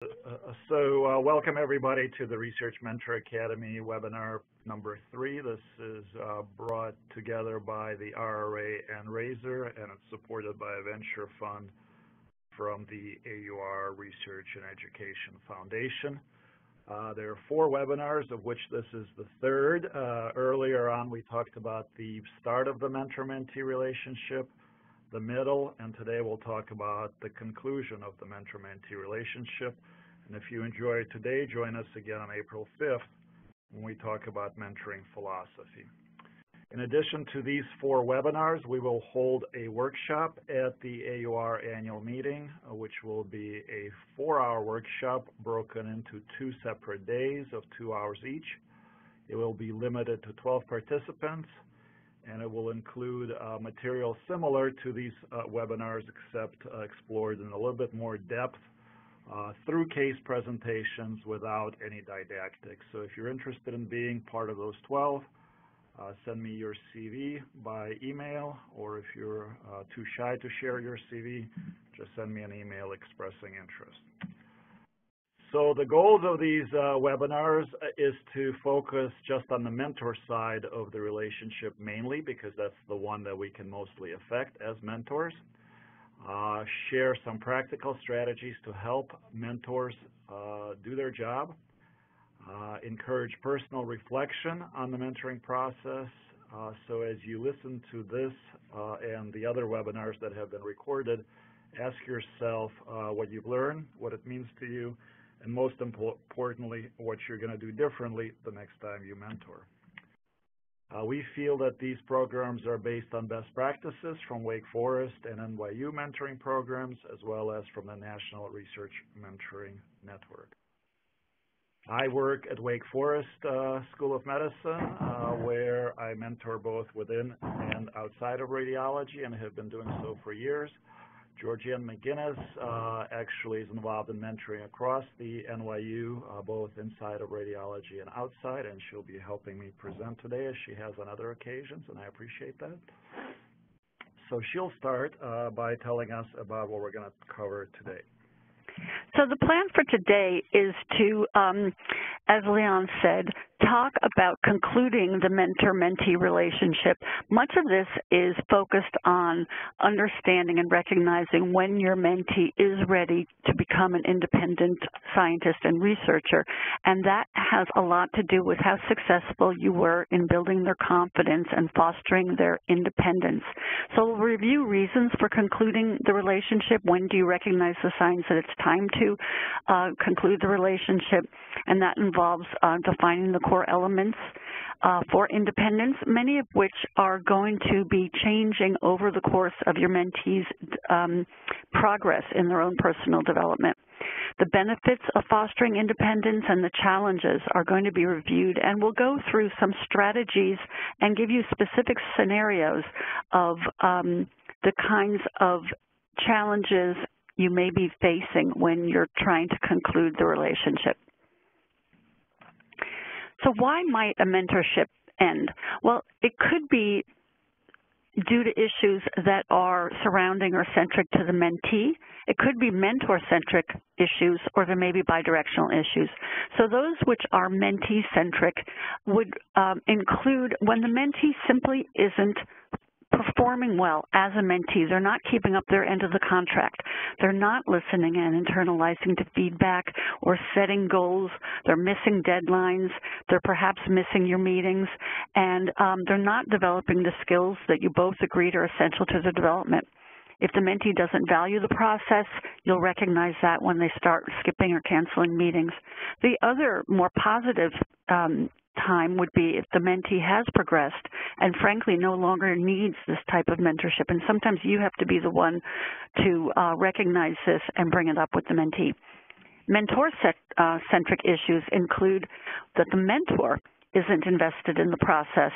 Welcome everybody to the Research Mentor Academy webinar number 3. This is brought together by the RRA and Razor, and it's supported by a venture fund from the AUR Research and Education Foundation. There are 4 webinars, of which this is the 3rd. Earlier on, we talked about the start of the mentor-mentee relationship, the middle, and today we'll talk about the conclusion of the mentor-mentee relationship. And if you enjoyed today, join us again on April 5th when we talk about mentoring philosophy. In addition to these 4 webinars, we will hold a workshop at the AUR annual meeting, which will be a 4-hour workshop broken into 2 separate days of 2 hours each. It will be limited to 12 participants, and it will include material similar to these webinars, except explored in a little bit more depth through case presentations without any didactics. So if you're interested in being part of those 12, send me your CV by email, or if you're too shy to share your CV, just send me an email expressing interest. So the goals of these webinars is to focus just on the mentor side of the relationship mainly, because that's the one that we can mostly affect as mentors. Share some practical strategies to help mentors do their job. Encourage personal reflection on the mentoring process. So as you listen to this and the other webinars that have been recorded, ask yourself what you've learned, what it means to you, and most importantly, what you're going to do differently the next time you mentor. We feel that these programs are based on best practices from Wake Forest and NYU mentoring programs, as well as from the National Research Mentoring Network. I work at Wake Forest School of Medicine, where I mentor both within and outside of radiology, and have been doing so for years. Georgianne McGinnis actually is involved in mentoring across the NYU, both inside of radiology and outside, and she'll be helping me present today as she has on other occasions, and I appreciate that. So she'll start by telling us about what we're going to cover today. So the plan for today is to, as Leon said, talk about concluding the mentor-mentee relationship. Much of this is focused on understanding and recognizing when your mentee is ready to become an independent scientist and researcher, and that has a lot to do with how successful you were in building their confidence and fostering their independence. So we'll review reasons for concluding the relationship. When do you recognize the signs that it's time to conclude the relationship? And that involves defining the core elements for independence, many of which are going to be changing over the course of your mentee's progress in their own personal development. The benefits of fostering independence and the challenges are going to be reviewed, and we'll go through some strategies and give you specific scenarios of the kinds of challenges you may be facing when you're trying to conclude the relationship. So why might a mentorship end? Well, it could be due to issues that are surrounding or centric to the mentee. It could be mentor-centric issues, or there may be bidirectional issues. So those which are mentee-centric would include when the mentee simply isn't performing well as a mentee. They're not keeping up their end of the contract. They're not listening and internalizing to feedback or setting goals. They're missing deadlines. They're perhaps missing your meetings, and they're not developing the skills that you both agreed are essential to their development. If the mentee doesn't value the process, you'll recognize that when they start skipping or canceling meetings. The other more positive time would be if the mentee has progressed and frankly no longer needs this type of mentorship, and sometimes you have to be the one to recognize this and bring it up with the mentee. Mentor-centric issues include that the mentor isn't invested in the process,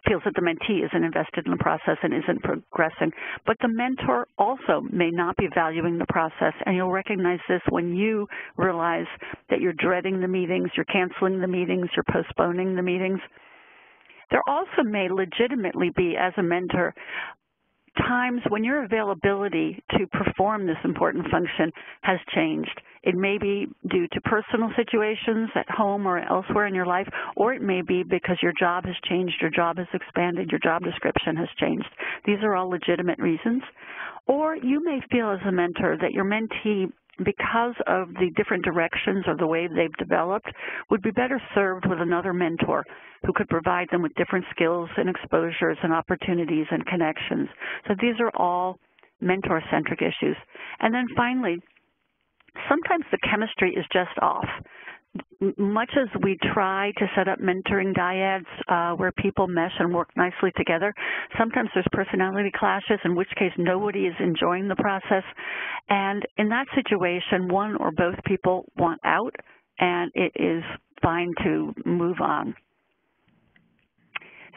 feels that the mentee isn't invested in the process and isn't progressing. But the mentor also may not be valuing the process, and you'll recognize this when you realize that you're dreading the meetings, you're canceling the meetings, you're postponing the meetings. There also may legitimately be, as a mentor, times when your availability to perform this important function has changed. It may be due to personal situations at home or elsewhere in your life, or it may be because your job has changed, your job has expanded, your job description has changed. These are all legitimate reasons. Or you may feel as a mentor that your mentee, because of the different directions or the way they've developed, would be better served with another mentor who could provide them with different skills and exposures and opportunities and connections. So these are all mentor-centric issues. And then finally, sometimes the chemistry is just off. Much as we try to set up mentoring dyads where people mesh and work nicely together, sometimes there's personality clashes, in which case nobody is enjoying the process. And in that situation, one or both people want out, and it is fine to move on.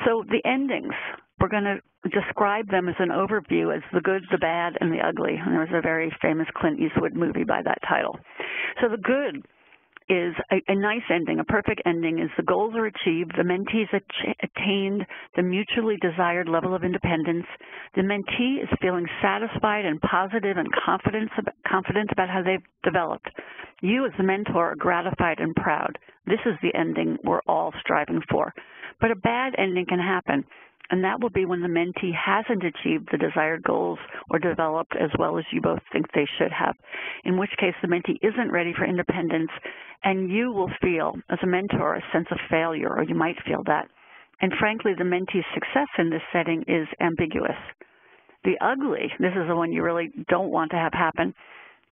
So the endings, we're going to describe them as an overview as the good, the bad, and the ugly. And there was a very famous Clint Eastwood movie by that title. So the good is a nice ending, a perfect ending is the goals are achieved, the mentees attained the mutually desired level of independence, the mentee is feeling satisfied and positive and confident about how they've developed. You as the mentor are gratified and proud. This is the ending we're all striving for. But a bad ending can happen, and that will be when the mentee hasn't achieved the desired goals or developed as well as you both think they should have, in which case the mentee isn't ready for independence, and you will feel, as a mentor, a sense of failure, or you might feel that. And frankly, the mentee's success in this setting is ambiguous. The ugly, this is the one you really don't want to have happen,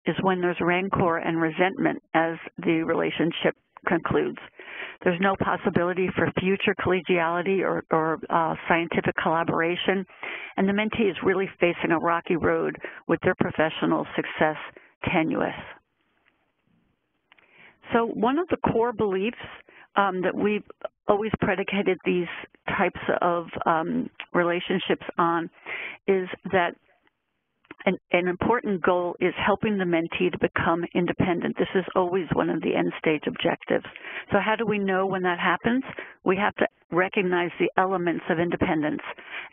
is when there's rancor and resentment as the relationship concludes. There's no possibility for future collegiality or scientific collaboration, and the mentee is really facing a rocky road with their professional success tenuous. So one of the core beliefs that we've always predicated these types of relationships on is that an important goal is helping the mentee to become independent. This is always one of the end stage objectives. So how do we know when that happens? We have to recognize the elements of independence,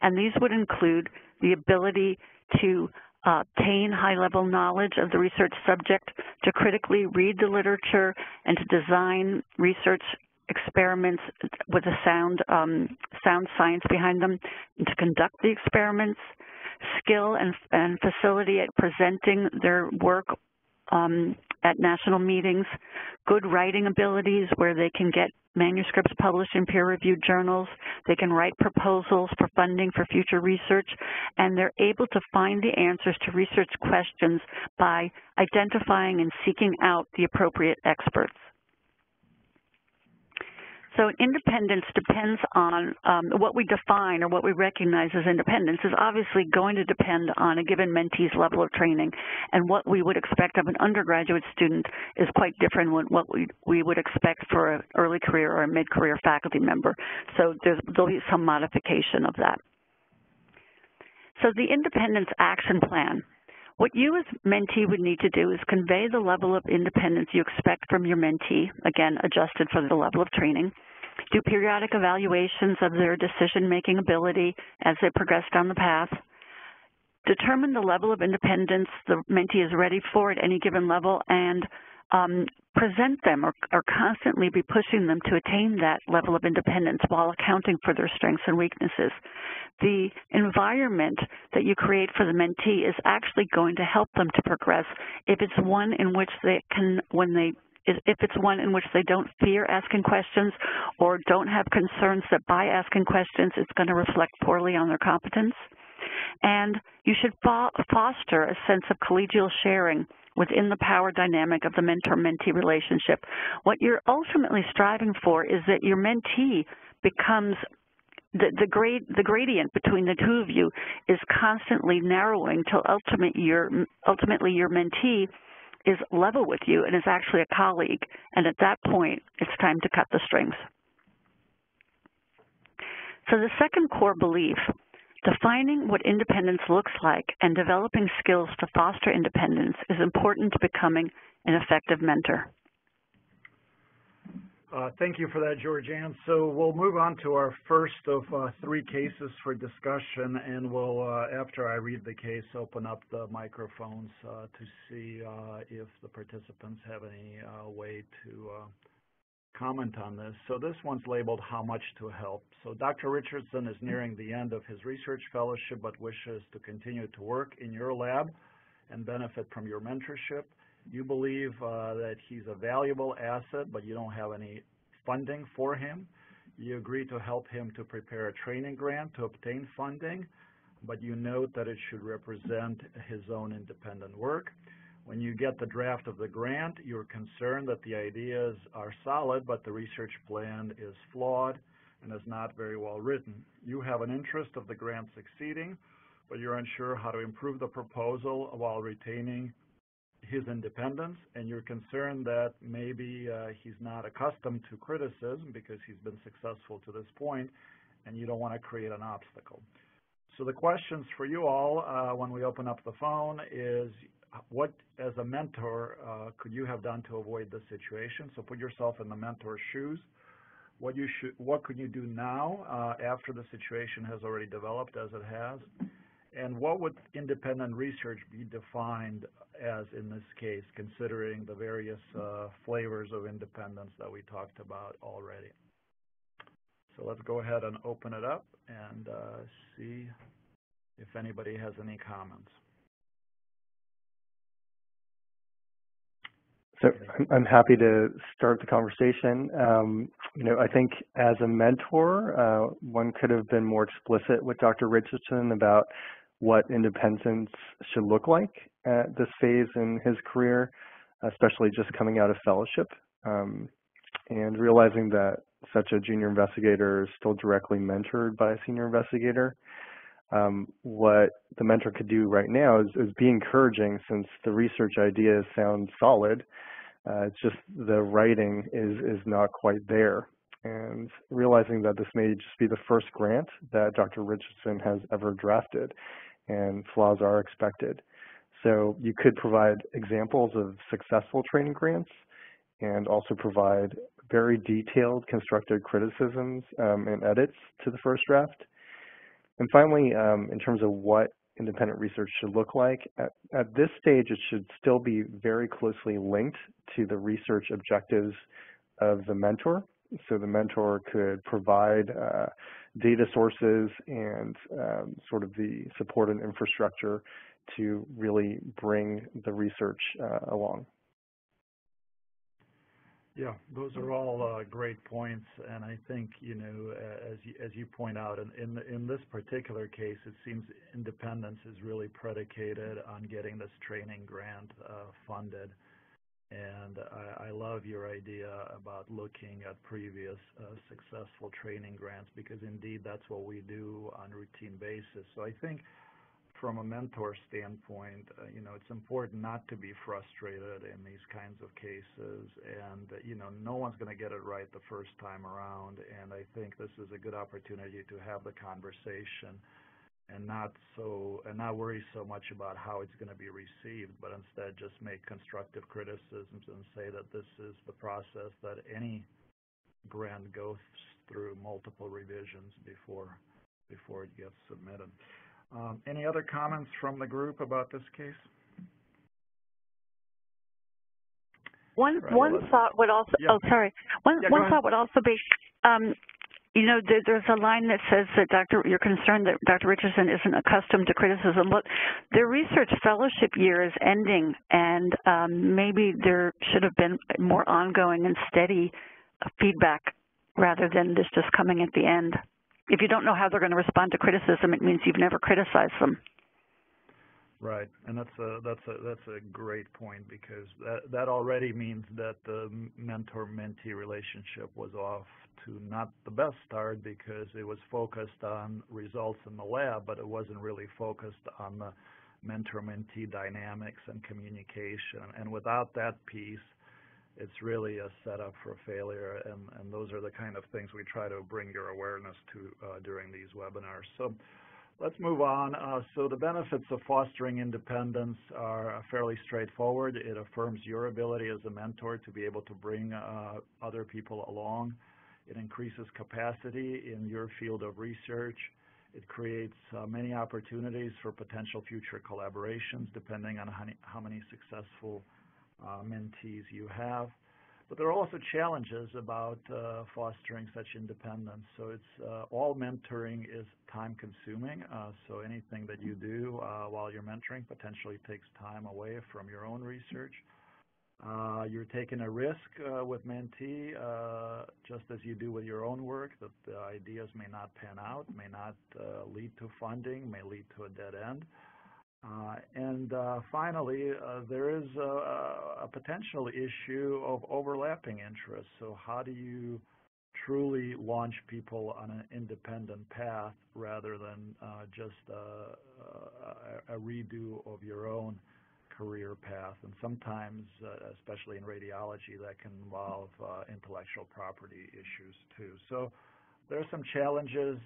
and these would include the ability to obtain high-level knowledge of the research subject, to critically read the literature, and to design research experiments with a sound science behind them, and to conduct the experiments, skill and facility at presenting their work at national meetings, good writing abilities where they can get manuscripts published in peer-reviewed journals, they can write proposals for funding for future research, and they're able to find the answers to research questions by identifying and seeking out the appropriate experts. So independence depends on what we define or what we recognize as independence is obviously going to depend on a given mentee's level of training, and what we would expect of an undergraduate student is quite different than what we would expect for an early career or a mid-career faculty member. So there'll be some modification of that. So the independence action plan. What you as mentee would need to do is convey the level of independence you expect from your mentee, again, adjusted for the level of training, do periodic evaluations of their decision-making ability as they progress down the path, determine the level of independence the mentee is ready for at any given level, and present them or constantly be pushing them to attain that level of independence while accounting for their strengths and weaknesses. The environment that you create for the mentee is actually going to help them to progress if it's one in which they can, if it's one in which they don't fear asking questions or don't have concerns that by asking questions it's going to reflect poorly on their competence. And you should foster a sense of collegial sharing within the power dynamic of the mentor-mentee relationship. What you're ultimately striving for is that your mentee becomes the gradient between the two of you is constantly narrowing till ultimately your mentee is level with you and is actually a colleague. And at that point, it's time to cut the strings. So the second core belief, defining what independence looks like and developing skills to foster independence, is important to becoming an effective mentor. Thank you for that, Georgianne. So we'll move on to our first of three cases for discussion, and we'll, after I read the case, open up the microphones to see if the participants have any way to comment on this. So this one's labeled "How Much to Help." So Dr. Richardson is nearing the end of his research fellowship but wishes to continue to work in your lab and benefit from your mentorship. You believe that he's a valuable asset, but you don't have any funding for him. You agree to help him to prepare a training grant to obtain funding, but you note that it should represent his own independent work. When you get the draft of the grant, you're concerned that the ideas are solid, but the research plan is flawed and is not very well written. You have an interest of the grant succeeding, but you're unsure how to improve the proposal while retaining his independence, and you're concerned that maybe he's not accustomed to criticism because he's been successful to this point, and you don't want to create an obstacle. So the questions for you all when we open up the phone is, what, as a mentor, could you have done to avoid this situation? So put yourself in the mentor's shoes. What could you do now after the situation has already developed as it has? And what would independent research be defined as in this case, considering the various flavors of independence that we talked about already? So let's go ahead and open it up and see if anybody has any comments. So I'm happy to start the conversation. I think as a mentor, one could have been more explicit with Dr. Richardson about what independence should look like at this phase in his career, especially just coming out of fellowship, and realizing that such a junior investigator is still directly mentored by a senior investigator. What the mentor could do right now is be encouraging, since the research ideas sound solid. It's just the writing is not quite there. And realizing that this may just be the first grant that Dr. Richardson has ever drafted, and flaws are expected. So you could provide examples of successful training grants, and also provide very detailed constructive criticisms and edits to the first draft. And finally, in terms of what independent research should look like, at this stage, it should still be very closely linked to the research objectives of the mentor. So the mentor could provide data sources and sort of the support and infrastructure to really bring the research along. Yeah, those are all great points, and I think, as you point out, in this particular case, it seems independence is really predicated on getting this training grant funded. And I love your idea about looking at previous successful training grants, because indeed that's what we do on a routine basis. So I think from a mentor standpoint, it's important not to be frustrated in these kinds of cases, and no one's going to get it right the first time around. And I think this is a good opportunity to have the conversation and not worry so much about how it's going to be received, but instead just make constructive criticisms and say that this is the process that any grant goes through multiple revisions before it gets submitted. Any other comments from the group about this case? One thought would also, yeah. One thought would also be, there's a line that says that you're concerned that Dr. Richardson isn't accustomed to criticism. Look, their research fellowship year is ending, and maybe there should have been more ongoing and steady feedback rather than this just coming at the end. If you don't know how they're going to respond to criticism, it means you've never criticized them. Right, and that's a great point, because that already means that the mentor-mentee relationship was off to not the best start, because it was focused on results in the lab, but it wasn't really focused on the mentor-mentee dynamics and communication. And without that piece, it's really a setup for failure, and those are the kind of things we try to bring your awareness to during these webinars. So Let's move on. So the benefits of fostering independence are fairly straightforward. It affirms your ability as a mentor to be able to bring other people along. It increases capacity in your field of research. It creates many opportunities for potential future collaborations depending on how many successful mentees you have. But there are also challenges about fostering such independence. So it's all mentoring is time-consuming. So anything that you do while you're mentoring potentially takes time away from your own research. You're taking a risk with mentee, just as you do with your own work, that the ideas may not pan out, may not lead to funding, may lead to a dead end. And finally, there is a potential issue of overlapping interests. So how do you truly launch people on an independent path rather than just a redo of your own career path? And sometimes, especially in radiology, that can involve intellectual property issues too. So there are some challenges,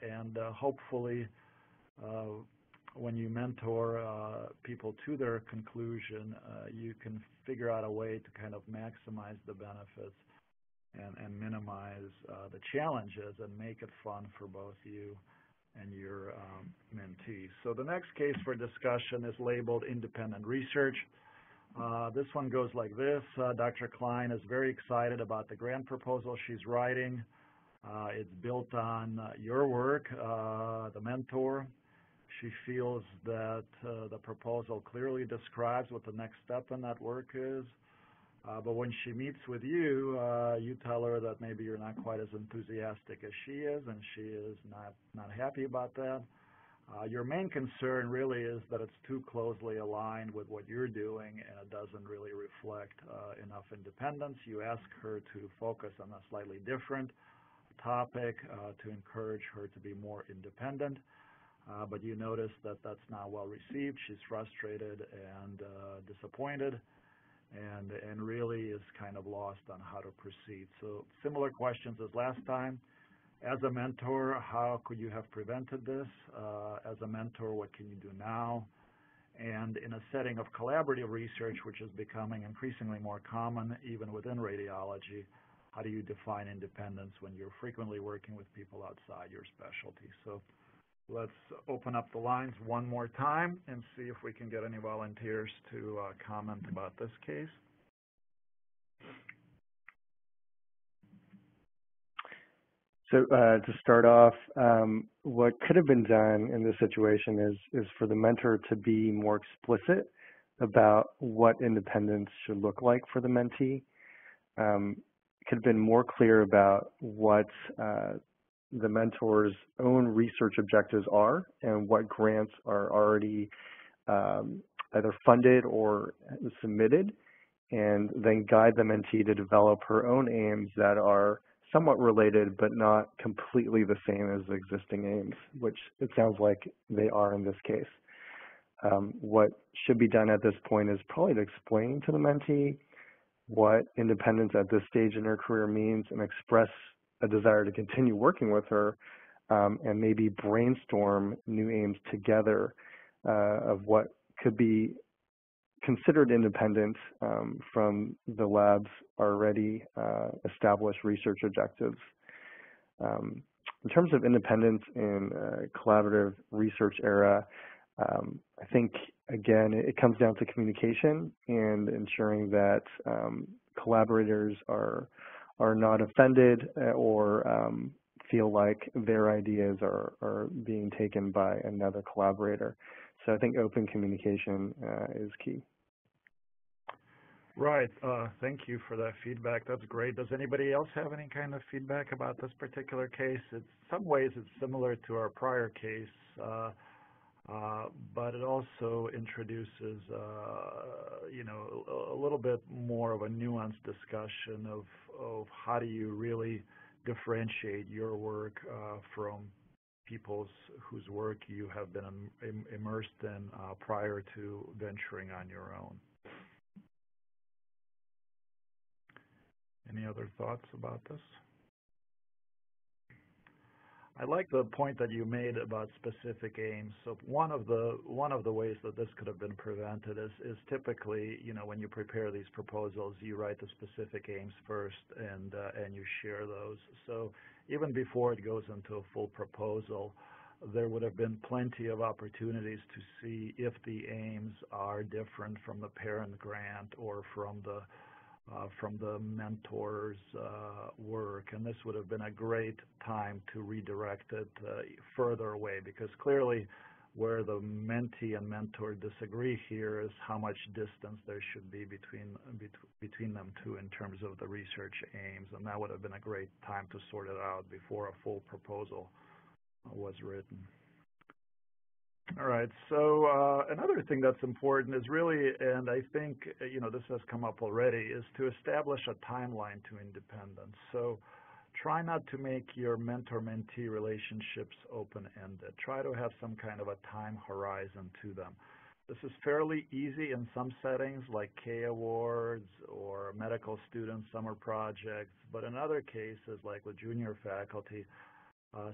and hopefully when you mentor people to their conclusion, you can figure out a way to kind of maximize the benefits and minimize the challenges and make it fun for both you and your mentees. So the next case for discussion is labeled independent research. This one goes like this. Dr. Klein is very excited about the grant proposal she's writing. It's built on your work, the mentor. She feels that the proposal clearly describes what the next step in that work is. But when she meets with you, you tell her that maybe you're not quite as enthusiastic as she is, and she is not happy about that. Your main concern really is that it's too closely aligned with what you're doing, and it doesn't really reflect enough independence. You ask her to focus on a slightly different topic to encourage her to be more independent. But you notice that that's not well received. She's frustrated and disappointed, and really is kind of lost on how to proceed. So similar questions as last time. As a mentor, how could you have prevented this? As a mentor, what can you do now? And in a setting of collaborative research, which is becoming increasingly more common even within radiology, how do you define independence when you're frequently working with people outside your specialty? So let's open up the lines one more time and see if we can get any volunteers to comment about this case. So to start off, what could have been done in this situation is for the mentor to be more explicit about what independence should look like for the mentee. Could have been more clear about what the mentor's own research objectives are and what grants are already either funded or submitted, and then guide the mentee to develop her own aims that are somewhat related but not completely the same as the existing aims, which it sounds like they are in this case. What should be done at this point is probably to explain to the mentee what independence at this stage in her career means and express a desire to continue working with her, and maybe brainstorm new aims together of what could be considered independent from the lab's already established research objectives. In terms of independence in collaborative research era, I think, again, it comes down to communication and ensuring that collaborators are not offended or feel like their ideas are being taken by another collaborator. So I think open communication is key. Right. Thank you for that feedback. That's great. Does anybody else have any kind of feedback about this particular case? In some ways, it's similar to our prior case, but it also introduces, a little bit more of a nuanced discussion of how do you really differentiate your work from people's whose work you have been immersed in prior to venturing on your own. Any other thoughts about this? I like the point that you made about specific aims. So one of the ways that this could have been prevented is typically, when you prepare these proposals, you write the specific aims first and you share those. So even before it goes into a full proposal, there would have been plenty of opportunities to see if the aims are different from the parent grant or from the mentor's work, and this would have been a great time to redirect it further away, because clearly where the mentee and mentor disagree here is how much distance there should be between them two in terms of the research aims, and that would have been a great time to sort it out before a full proposal was written. All right, so another thing that's important is really, and I think, this has come up already, is to establish a timeline to independence. So try not to make your mentor-mentee relationships open-ended. Try to have some kind of a time horizon to them. This is fairly easy in some settings like K awards or medical student summer projects, but in other cases like with junior faculty,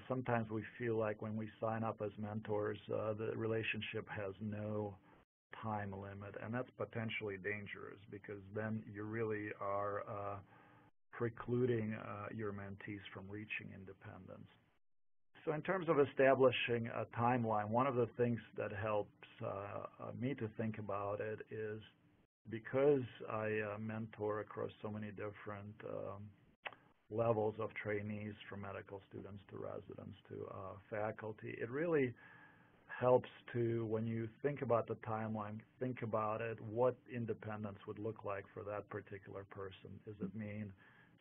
sometimes we feel like when we sign up as mentors, the relationship has no time limit, and that's potentially dangerous, because then you really are precluding your mentees from reaching independence. So in terms of establishing a timeline, one of the things that helps me to think about it is, because I mentor across so many different levels of trainees, from medical students to residents to faculty, it really helps to, when you think about the timeline, think about it, what independence would look like for that particular person. Does it mean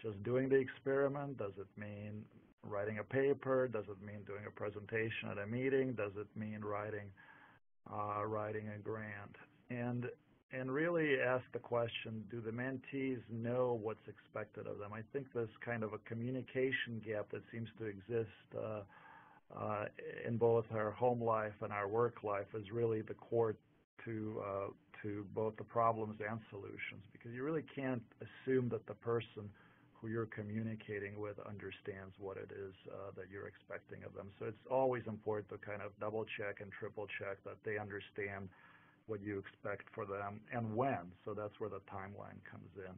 just doing the experiment? Does it mean writing a paper? Does it mean doing a presentation at a meeting? Does it mean writing a grant? And really ask the question, do the mentees know what's expected of them? I think this kind of a communication gap that seems to exist in both our home life and our work life is really the core to both the problems and solutions, because you really can't assume that the person who you're communicating with understands what it is that you're expecting of them. So it's always important to kind of double check and triple check that they understand what you expect for them and when. So that's where the timeline comes in.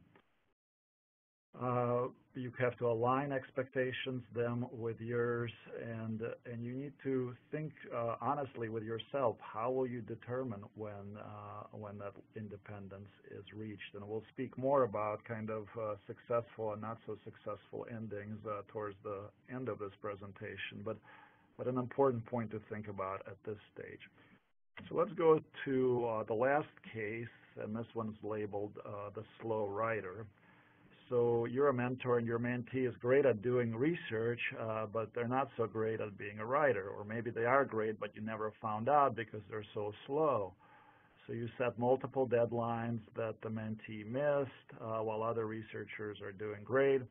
You have to align expectations, them with yours, and you need to think honestly with yourself. How will you determine when that independence is reached? And we'll speak more about kind of successful and not so successful endings towards the end of this presentation, but an important point to think about at this stage. So let's go to the last case, and this one's labeled the slow writer. So you're a mentor and your mentee is great at doing research, but they're not so great at being a writer. Or maybe they are great, but you never found out because they're so slow. So you set multiple deadlines that the mentee missed while other researchers are doing great.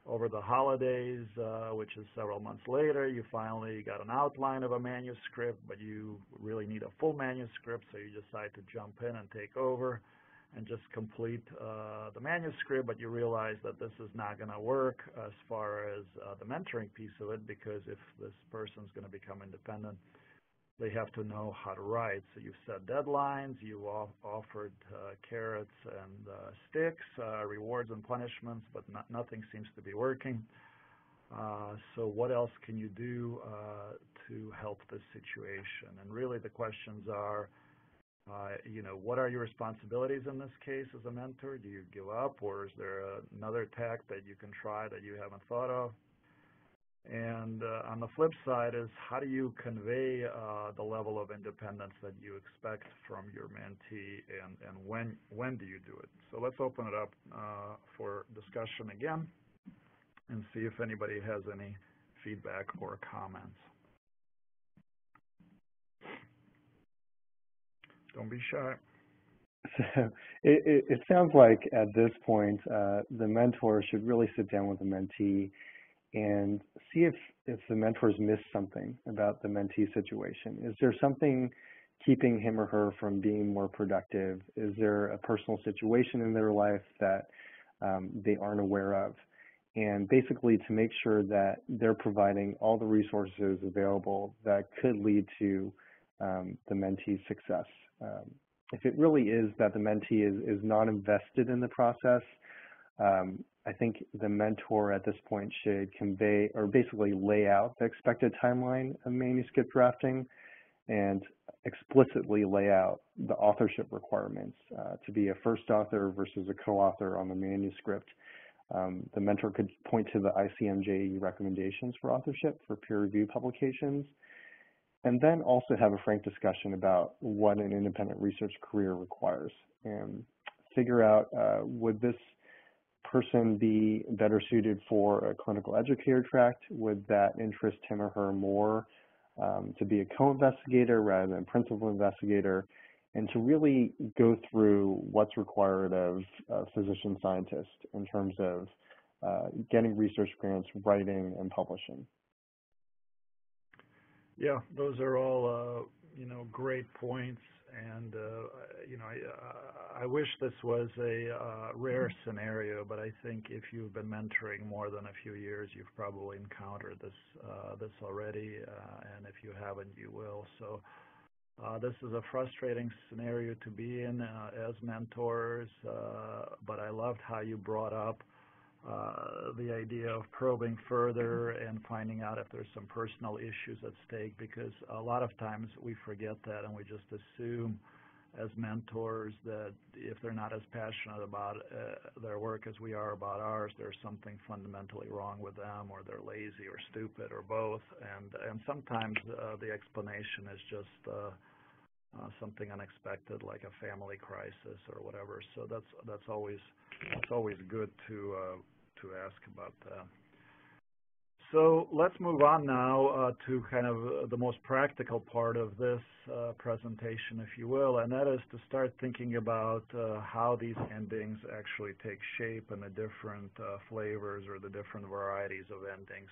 Over the holidays, which is several months later, you finally got an outline of a manuscript, but you really need a full manuscript, so you decide to jump in and take over and just complete the manuscript, but you realize that this is not going to work as far as the mentoring piece of it, because if this person's going to become independent, they have to know how to write. So you've set deadlines, you offered carrots and sticks, rewards and punishments, but nothing seems to be working. So what else can you do to help this situation? And really the questions are, what are your responsibilities in this case as a mentor? Do you give up, or is there another tack that you can try that you haven't thought of? And on the flip side is, how do you convey the level of independence that you expect from your mentee, and when do you do it? So let's open it up for discussion again and see if anybody has any feedback or comments. Don't be shy. So it sounds like at this point, the mentor should really sit down with the mentee and see if the mentor's missed something about the mentee situation. Is there something keeping him or her from being more productive? Is there a personal situation in their life that they aren't aware of? and basically to make sure that they're providing all the resources available that could lead to the mentee's success. If it really is that the mentee is not invested in the process, I think the mentor at this point should convey or basically lay out the expected timeline of manuscript drafting and explicitly lay out the authorship requirements to be a first author versus a co-author on the manuscript. The mentor could point to the ICMJ recommendations for authorship for peer-reviewed publications, and then also have a frank discussion about what an independent research career requires, and figure out would this person be better suited for a clinical educator track? Would that interest him or her more to be a co-investigator rather than principal investigator? And to really go through what's required of a physician scientist in terms of getting research grants, writing, and publishing. Yeah, those are all great points, and I wish this was a rare scenario, but I think if you've been mentoring more than a few years, you've probably encountered this already, and if you haven't, you will. So this is a frustrating scenario to be in as mentors, but I loved how you brought up the idea of probing further and finding out if there's some personal issues at stake, because a lot of times we forget that and we just assume as mentors that if they're not as passionate about their work as we are about ours, there's something fundamentally wrong with them, or they're lazy or stupid or both, and sometimes the explanation is just something unexpected, like a family crisis or whatever. So that's always good to ask about that. So let's move on now to kind of the most practical part of this presentation, if you will, and that is to start thinking about how these endings actually take shape and the different flavors or the different varieties of endings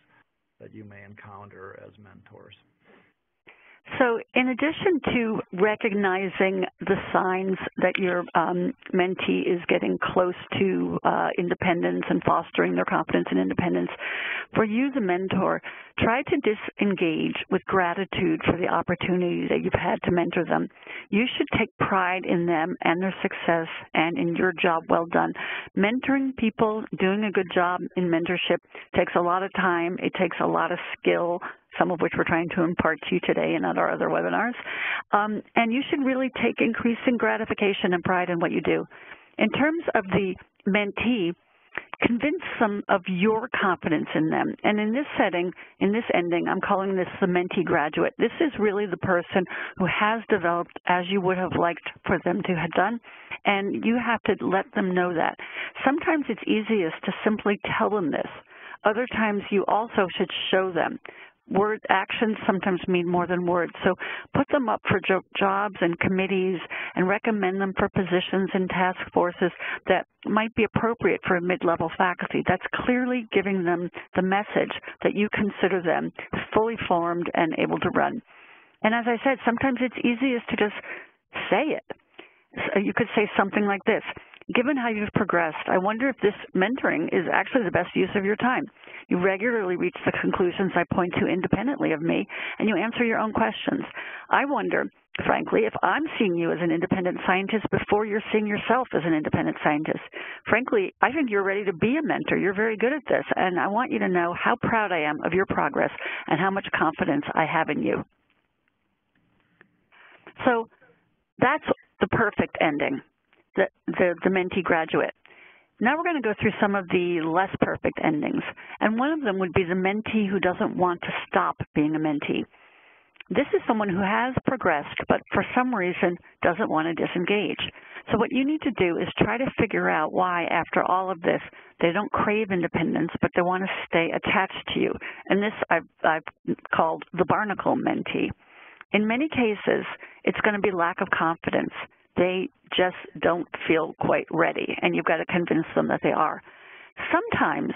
that you may encounter as mentors. So in addition to recognizing the signs that your mentee is getting close to independence and fostering their confidence and independence, for you, the mentor, try to disengage with gratitude for the opportunity that you've had to mentor them. You should take pride in them and their success and in your job well done. Mentoring people, doing a good job in mentorship takes a lot of time. It takes a lot of skill, some of which we're trying to impart to you today and at our other webinars. And you should really take increasing gratification and pride in what you do. In terms of the mentee, convince some of your confidence in them. And in this setting, in this ending, I'm calling this the mentee graduate. This is really the person who has developed as you would have liked for them to have done, and you have to let them know that. Sometimes it's easiest to simply tell them this. Other times you also should show them. Actions sometimes mean more than words. So put them up for jobs and committees and recommend them for positions and task forces that might be appropriate for a mid-level faculty. That's clearly giving them the message that you consider them fully formed and able to run. And as I said, sometimes it's easiest to just say it. So you could say something like this: given how you've progressed, I wonder if this mentoring is actually the best use of your time. You regularly reach the conclusions I point to independently of me, and you answer your own questions. I wonder, frankly, if I'm seeing you as an independent scientist before you're seeing yourself as an independent scientist. Frankly, I think you're ready to be a mentor. You're very good at this, and I want you to know how proud I am of your progress and how much confidence I have in you. So that's the perfect ending. The mentee graduate. Now we're going to go through some of the less perfect endings, and one of them would be the mentee who doesn't want to stop being a mentee. This is someone who has progressed, but for some reason doesn't want to disengage. So what you need to do is try to figure out why, after all of this, they don't crave independence, but they want to stay attached to you. And this I've called the barnacle mentee. In many cases, it's going to be lack of confidence. They just don't feel quite ready, and you've got to convince them that they are. Sometimes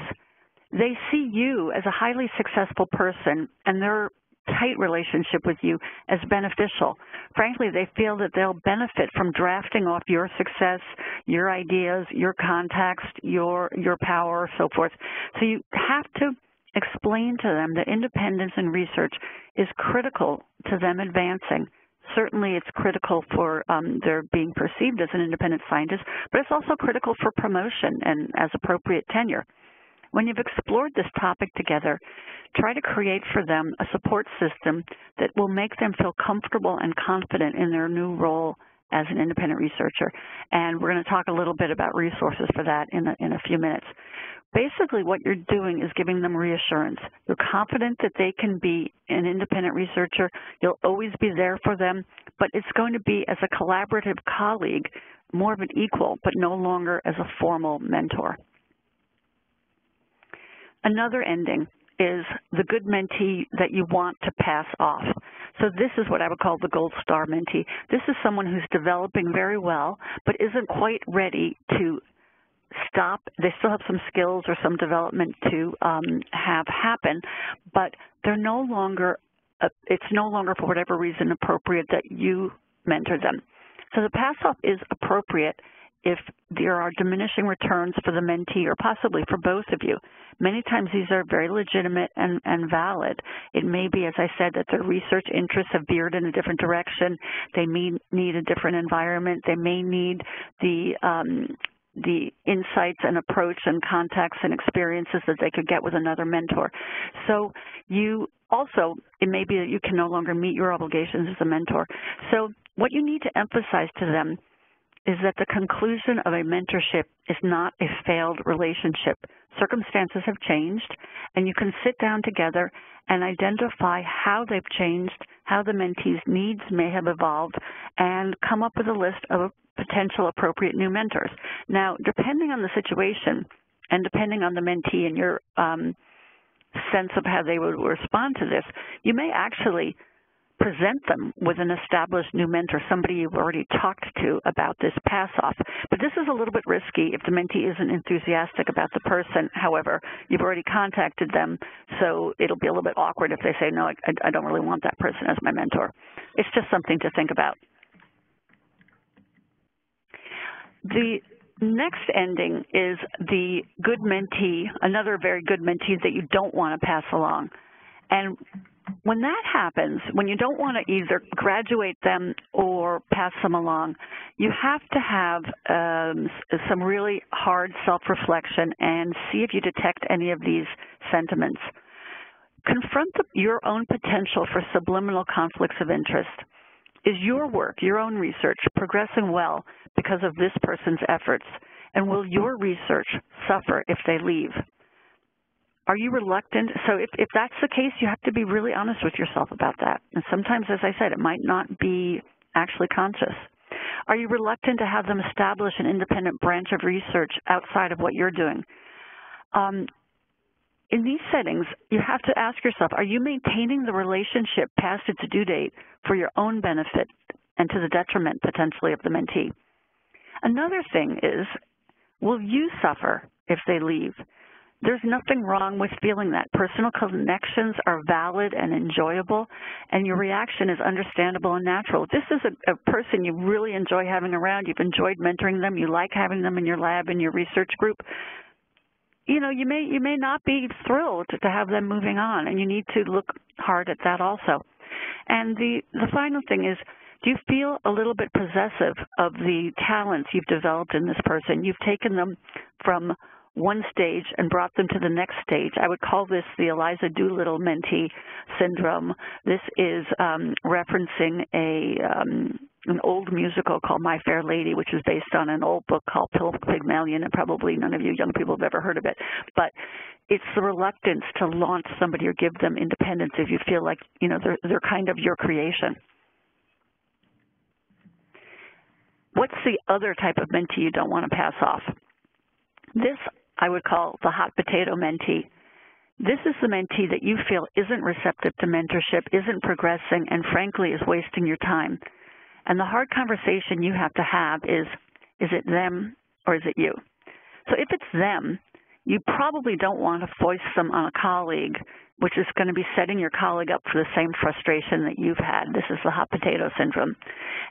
they see you as a highly successful person, and they're tight relationship with you as beneficial. Frankly, they feel that they'll benefit from drafting off your success, your ideas, your context, your power, so forth. So you have to explain to them that independence in research is critical to them advancing. Certainly it's critical for their being perceived as an independent scientist, but it's also critical for promotion and as appropriate tenure. When you've explored this topic together, try to create for them a support system that will make them feel comfortable and confident in their new role as an independent researcher. And we're going to talk a little bit about resources for that in a few minutes. Basically, what you're doing is giving them reassurance. You're confident that they can be an independent researcher. You'll always be there for them, but it's going to be as a collaborative colleague, more of an equal, but no longer as a formal mentor. Another ending is the good mentee that you want to pass off. So this is what I would call the gold star mentee. This is someone who's developing very well, but isn't quite ready to stop. They still have some skills or some development to have happen, but they're no longer, it's no longer for whatever reason appropriate that you mentor them. So the pass-off is appropriate if there are diminishing returns for the mentee or possibly for both of you. Many times these are very legitimate and valid. It may be, as I said, that their research interests have veered in a different direction. They may need a different environment. They may need the insights and approach and contacts and experiences that they could get with another mentor. So you also, it may be that you can no longer meet your obligations as a mentor. So what you need to emphasize to them is that the conclusion of a mentorship is not a failed relationship. Circumstances have changed, and you can sit down together and identify how they've changed, how the mentee's needs may have evolved, and come up with a list of potential appropriate new mentors. Now, depending on the situation and depending on the mentee and your sense of how they would respond to this, you may actually present them with an established new mentor, somebody you've already talked to about this pass-off. But this is a little bit risky if the mentee isn't enthusiastic about the person. However, you've already contacted them, so it'll be a little bit awkward if they say, no, I don't really want that person as my mentor. It's just something to think about. The next ending is the good mentee, another very good mentee that you don't want to pass along. And when that happens, when you don't want to either graduate them or pass them along, you have to have some really hard self-reflection and see if you detect any of these sentiments. Confront your own potential for subliminal conflicts of interest. Is your work, your own research, progressing well because of this person's efforts? And will your research suffer if they leave? Are you reluctant? So if that's the case, you have to be really honest with yourself about that. And sometimes, as I said, it might not be actually conscious. Are you reluctant to have them establish an independent branch of research outside of what you're doing? In these settings, you have to ask yourself, are you maintaining the relationship past its due date for your own benefit and to the detriment, potentially, of the mentee? Another thing is, will you suffer if they leave? There's nothing wrong with feeling that. Personal connections are valid and enjoyable, and your reaction is understandable and natural. If this is a person you really enjoy having around, you've enjoyed mentoring them, you like having them in your lab, in your research group, you know, you may not be thrilled to have them moving on, and you need to look hard at that also. And the final thing is, do you feel a little bit possessive of the talents you've developed in this person? You've taken them from one stage and brought them to the next stage. I would call this the Eliza Doolittle mentee syndrome. This is referencing an old musical called My Fair Lady, which is based on an old book called Pygmalion, and probably none of you young people have ever heard of it. But it's the reluctance to launch somebody or give them independence if you feel like, you know, they're kind of your creation. What's the other type of mentee you don't want to pass off? This I would call the hot potato mentee. This is the mentee that you feel isn't receptive to mentorship, isn't progressing, and frankly is wasting your time. And the hard conversation you have to have is it them or is it you? So if it's them, you probably don't want to foist them on a colleague, which is going to be setting your colleague up for the same frustration that you've had. This is the hot potato syndrome.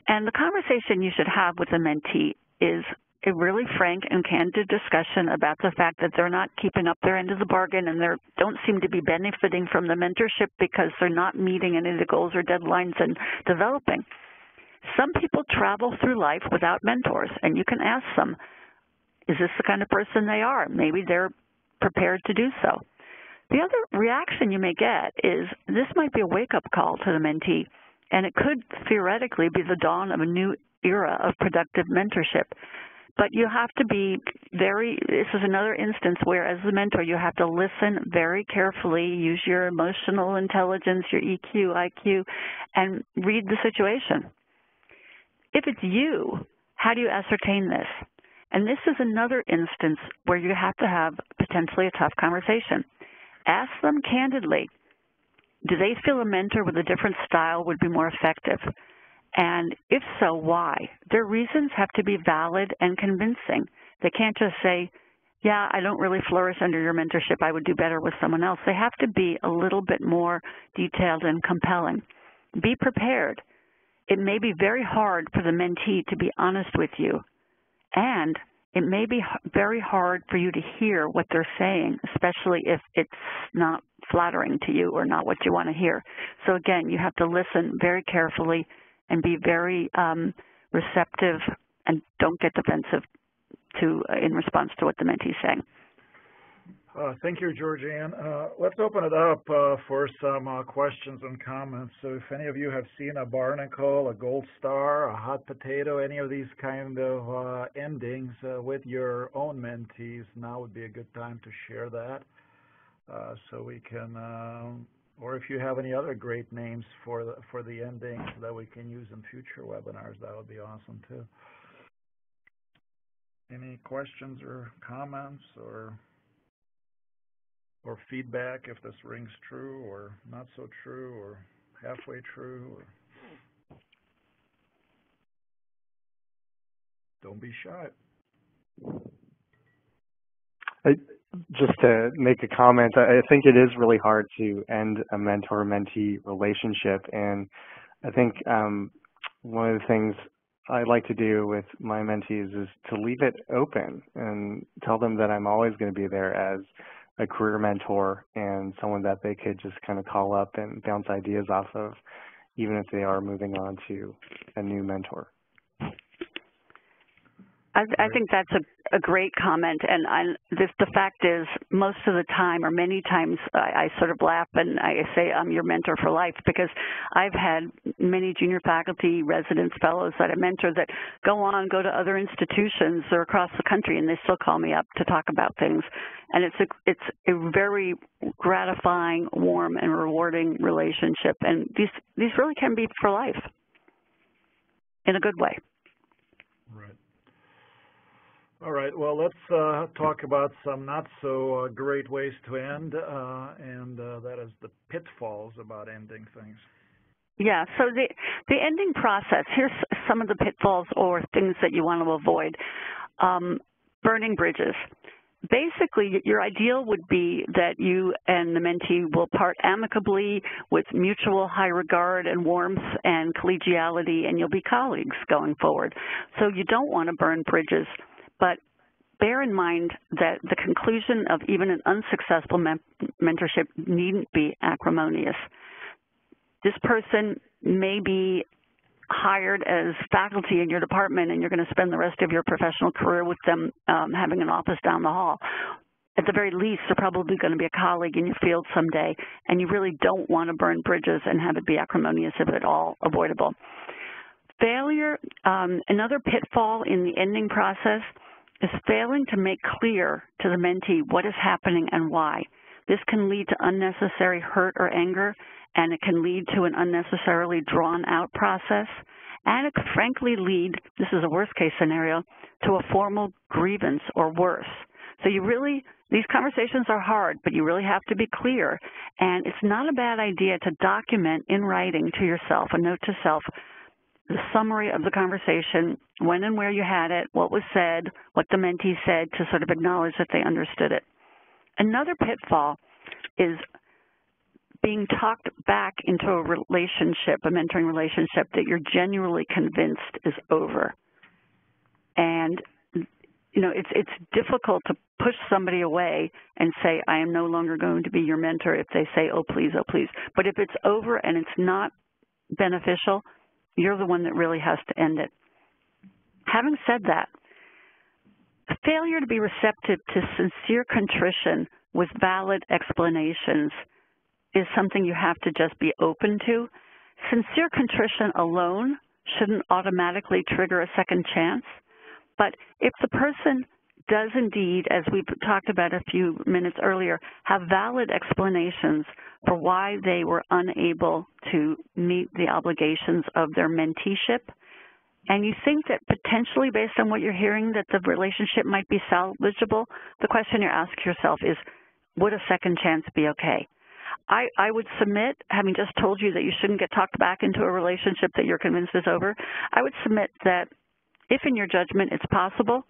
And the conversation you should have with the mentee is a really frank and candid discussion about the fact that they're not keeping up their end of the bargain and they don't seem to be benefiting from the mentorship because they're not meeting any of the goals or deadlines and developing. Some people travel through life without mentors, and you can ask them, is this the kind of person they are? Maybe they're prepared to do so. The other reaction you may get is this might be a wake-up call to the mentee, and it could theoretically be the dawn of a new era of productive mentorship. But you have to be this is another instance where as the mentor you have to listen very carefully, use your emotional intelligence, your EQ, IQ, and read the situation. If it's you, how do you ascertain this? And this is another instance where you have to have potentially a tough conversation. Ask them candidly, do they feel a mentor with a different style would be more effective? And if so, why? Their reasons have to be valid and convincing. They can't just say, yeah, I don't really flourish under your mentorship. I would do better with someone else. They have to be a little bit more detailed and compelling. Be prepared. It may be very hard for the mentee to be honest with you, and it may be very hard for you to hear what they're saying, especially if it's not flattering to you or not what you want to hear. So again, you have to listen very carefully and be very receptive and don't get defensive in response to what the mentee is saying. Thank you, Georgianne. Let's open it up for some questions and comments. So if any of you have seen a barnacle, a gold star, a hot potato, any of these kind of endings with your own mentees, now would be a good time to share that so we can, or if you have any other great names for the endings that we can use in future webinars, that would be awesome too. Any questions or comments or feedback if this rings true or not so true or halfway true? Or don't be shy. Just to make a comment, I think it is really hard to end a mentor-mentee relationship, and I think one of the things I like to do with my mentees is to leave it open and tell them that I'm always going to be there as a career mentor and someone that they could just kind of call up and bounce ideas off of, even if they are moving on to a new mentor. I think that's a great comment, and the fact is, most of the time, or many times, I sort of laugh and I say I'm your mentor for life, because I've had many junior faculty, residents, fellows that I mentor that go to other institutions or across the country, and they still call me up to talk about things, and it's a very gratifying, warm, and rewarding relationship, and these really can be for life, in a good way. Right. All right, well, let's talk about some not so great ways to end, and that is the pitfalls about ending things. Yeah, so the ending process, here's some of the pitfalls or things that you want to avoid. Burning bridges. Basically, your ideal would be that you and the mentee will part amicably with mutual high regard and warmth and collegiality, and you'll be colleagues going forward. So you don't want to burn bridges. But bear in mind that the conclusion of even an unsuccessful mentorship needn't be acrimonious. This person may be hired as faculty in your department, and you're going to spend the rest of your professional career with them having an office down the hall. At the very least, they're probably going to be a colleague in your field someday, and you really don't want to burn bridges and have it be acrimonious if at all avoidable. Failure, another pitfall in the ending process is failing to make clear to the mentee what is happening and why. This can lead to unnecessary hurt or anger, and it can lead to an unnecessarily drawn-out process, and it could frankly lead, this is a worst-case scenario, to a formal grievance or worse. So these conversations are hard, but you really have to be clear, and it's not a bad idea to document in writing to yourself, a note to self, the summary of the conversation, when and where you had it, what was said, what the mentee said, to sort of acknowledge that they understood it. Another pitfall is being talked back into a relationship, a mentoring relationship that you're genuinely convinced is over. And, you know, it's difficult to push somebody away and say, I am no longer going to be your mentor if they say, oh, please, oh, please. But if it's over and it's not beneficial, you're the one that really has to end it. Having said that, failure to be receptive to sincere contrition with valid explanations is something you have to just be open to. Sincere contrition alone shouldn't automatically trigger a second chance, but if the person does indeed, as we talked about a few minutes earlier, have valid explanations for why they were unable to meet the obligations of their menteeship, and you think that potentially, based on what you're hearing, that the relationship might be salvageable, the question you ask yourself is, would a second chance be okay? I would submit, having just told you that you shouldn't get talked back into a relationship that you're convinced is over, I would submit that if in your judgment it's possible,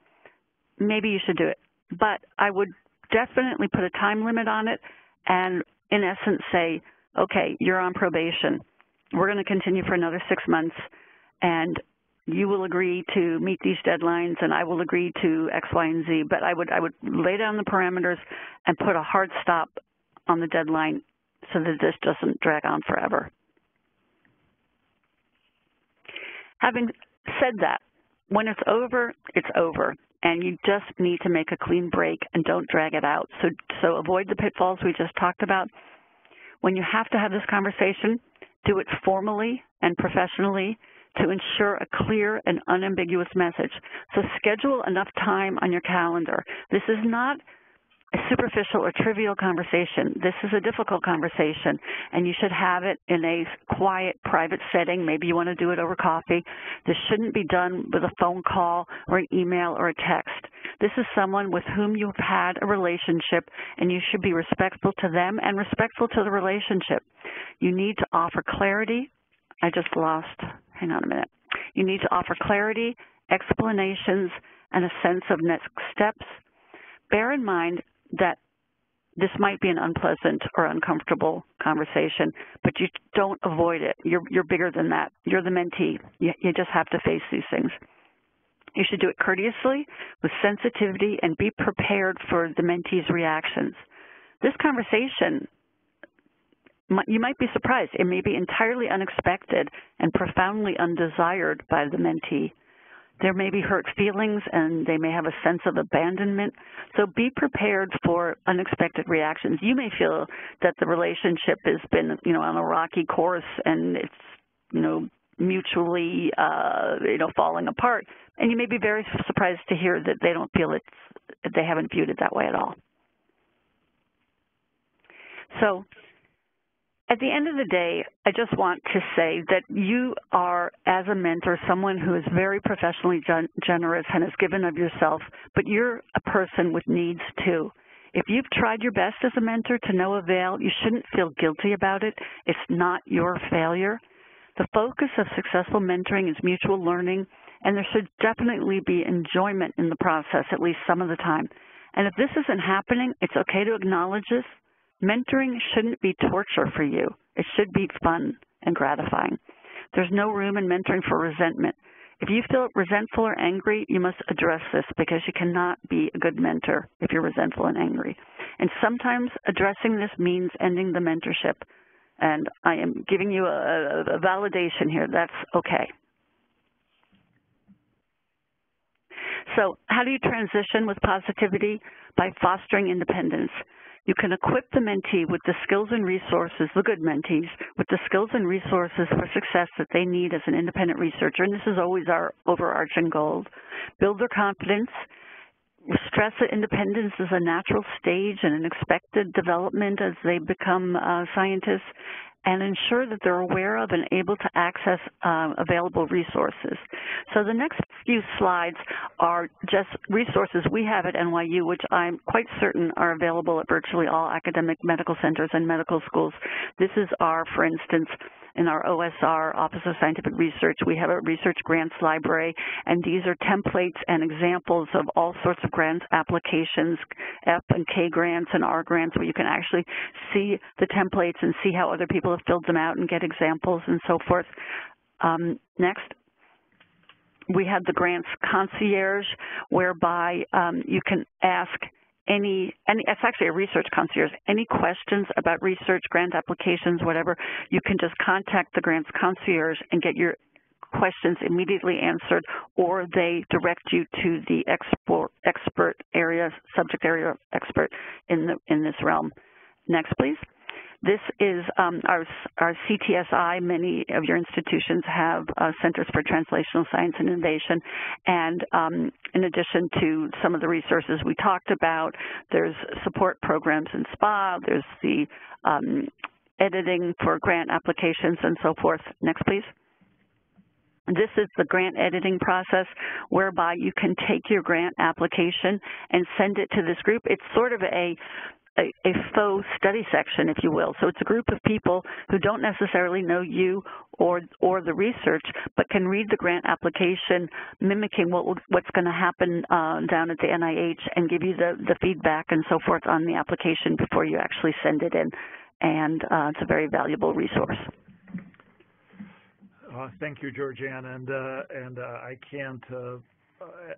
maybe you should do it. But I would definitely put a time limit on it and, in essence, say, okay, you're on probation. We're going to continue for another 6 months, and you will agree to meet these deadlines, and I will agree to X, Y, and Z. But I would lay down the parameters and put a hard stop on the deadline so that this doesn't drag on forever. Having said that, when it's over, and you just need to make a clean break and don't drag it out. So avoid the pitfalls we just talked about. When you have to have this conversation, do it formally and professionally to ensure a clear and unambiguous message. So schedule enough time on your calendar. This is not a superficial or trivial conversation. This is a difficult conversation, and you should have it in a quiet, private setting. Maybe you want to do it over coffee. This shouldn't be done with a phone call or an email or a text. This is someone with whom you've had a relationship, and you should be respectful to them and respectful to the relationship. You need to offer clarity. I just lost, hang on a minute. You need to offer clarity, explanations, and a sense of next steps. Bear in mind that this might be an unpleasant or uncomfortable conversation, but you don't avoid it. You're bigger than that. You're the mentee. You just have to face these things. You should do it courteously, with sensitivity, and be prepared for the mentee's reactions. This conversation, you might be surprised. It may be entirely unexpected and profoundly undesired by the mentee. There may be hurt feelings, and they may have a sense of abandonment. So be prepared for unexpected reactions. You may feel that the relationship has been, on a rocky course, and it's, mutually, falling apart. And you may be very surprised to hear that they don't feel they haven't viewed it that way at all. So at the end of the day, I just want to say that you are, as a mentor, someone who is very professionally generous and has given of yourself, but you're a person with needs too. If you've tried your best as a mentor to no avail, you shouldn't feel guilty about it. It's not your failure. The focus of successful mentoring is mutual learning, and there should definitely be enjoyment in the process, at least some of the time. And if this isn't happening, it's okay to acknowledge this. Mentoring shouldn't be torture for you. It should be fun and gratifying. There's no room in mentoring for resentment. If you feel resentful or angry, you must address this, because you cannot be a good mentor if you're resentful and angry. And sometimes addressing this means ending the mentorship. And I am giving you a validation here. That's okay. So how do you transition with positivity? By fostering independence. You can equip the mentee with the skills and resources, the good mentees, with the skills and resources for success that they need as an independent researcher, and this is always our overarching goal. Build their confidence. Stress that independence is a natural stage and an expected development as they become scientists, and ensure that they're aware of and able to access available resources. So the next few slides are just resources we have at NYU, which I'm quite certain are available at virtually all academic medical centers and medical schools. This is our, for instance, in our OSR, Office of Scientific Research, we have a research grants library, and these are templates and examples of all sorts of grants applications, F and K grants and R grants, where you can actually see the templates and see how other people have filled them out and get examples and so forth. Next. We have the grants concierge, whereby you can ask it's actually a research concierge, any questions about research, grant applications, whatever, you can just contact the grants concierge and get your questions immediately answered, or they direct you to the subject area expert in this realm. Next, please. This is our CTSI. Many of your institutions have Centers for Translational Science and Innovation, and in addition to some of the resources we talked about, there's support programs in SPA, there's the editing for grant applications and so forth. Next, please. This is the grant editing process, whereby you can take your grant application and send it to this group. It's sort of a faux study section, if you will. So it's a group of people who don't necessarily know you or the research, but can read the grant application, mimicking what's going to happen down at the NIH, and give you the feedback and so forth on the application before you actually send it in. And it's a very valuable resource. Thank you, Georgianne, and I can't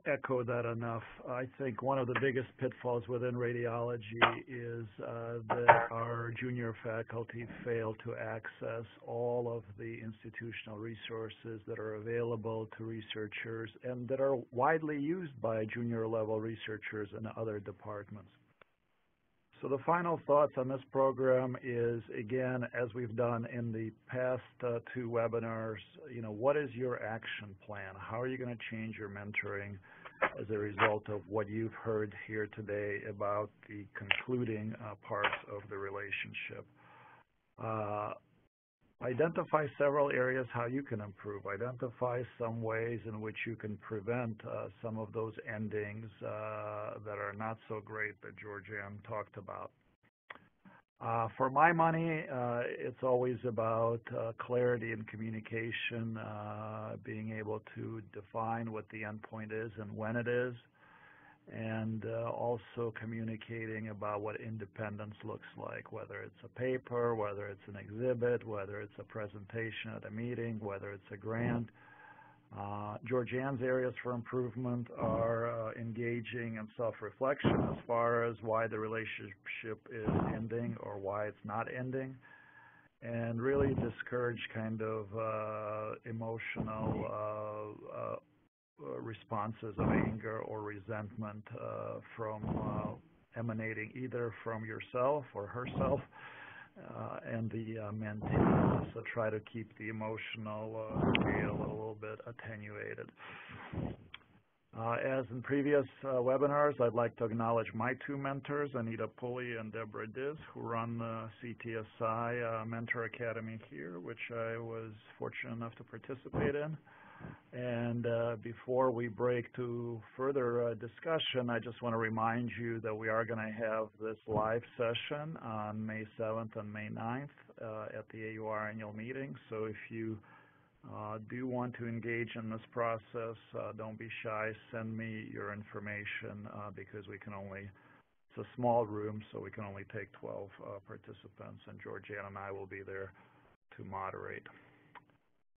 echo that enough. I think one of the biggest pitfalls within radiology is that our junior faculty fail to access all of the institutional resources that are available to researchers and that are widely used by junior level researchers in other departments. So the final thoughts on this program is, again, as we've done in the past two webinars, what is your action plan? How are you going to change your mentoring as a result of what you've heard here today about the concluding parts of the relationship? Identify several areas how you can improve. Identify some ways in which you can prevent some of those endings that are not so great that Georgianne talked about. For my money, it's always about clarity and communication, being able to define what the endpoint is and when it is, and also communicating about what independence looks like, whether it's a paper, whether it's an exhibit, whether it's a presentation at a meeting, whether it's a grant. Georgianne's areas for improvement are engaging and self-reflection as far as why the relationship is ending or why it's not ending, and really discourage kind of emotional responses of anger or resentment from emanating either from yourself or herself and the mentee. So try to keep the emotional scale a little bit attenuated. As in previous webinars, I'd like to acknowledge my two mentors, Anita Pulley and Deborah Diz, who run the CTSI Mentor Academy here, which I was fortunate enough to participate in. And before we break to further discussion, I just want to remind you that we are going to have this live session on May 7th and May 9th at the AUR annual meeting. So if you do want to engage in this process, don't be shy. Send me your information because we can only, it's a small room, so we can only take 12 participants, and Georgianne and I will be there to moderate.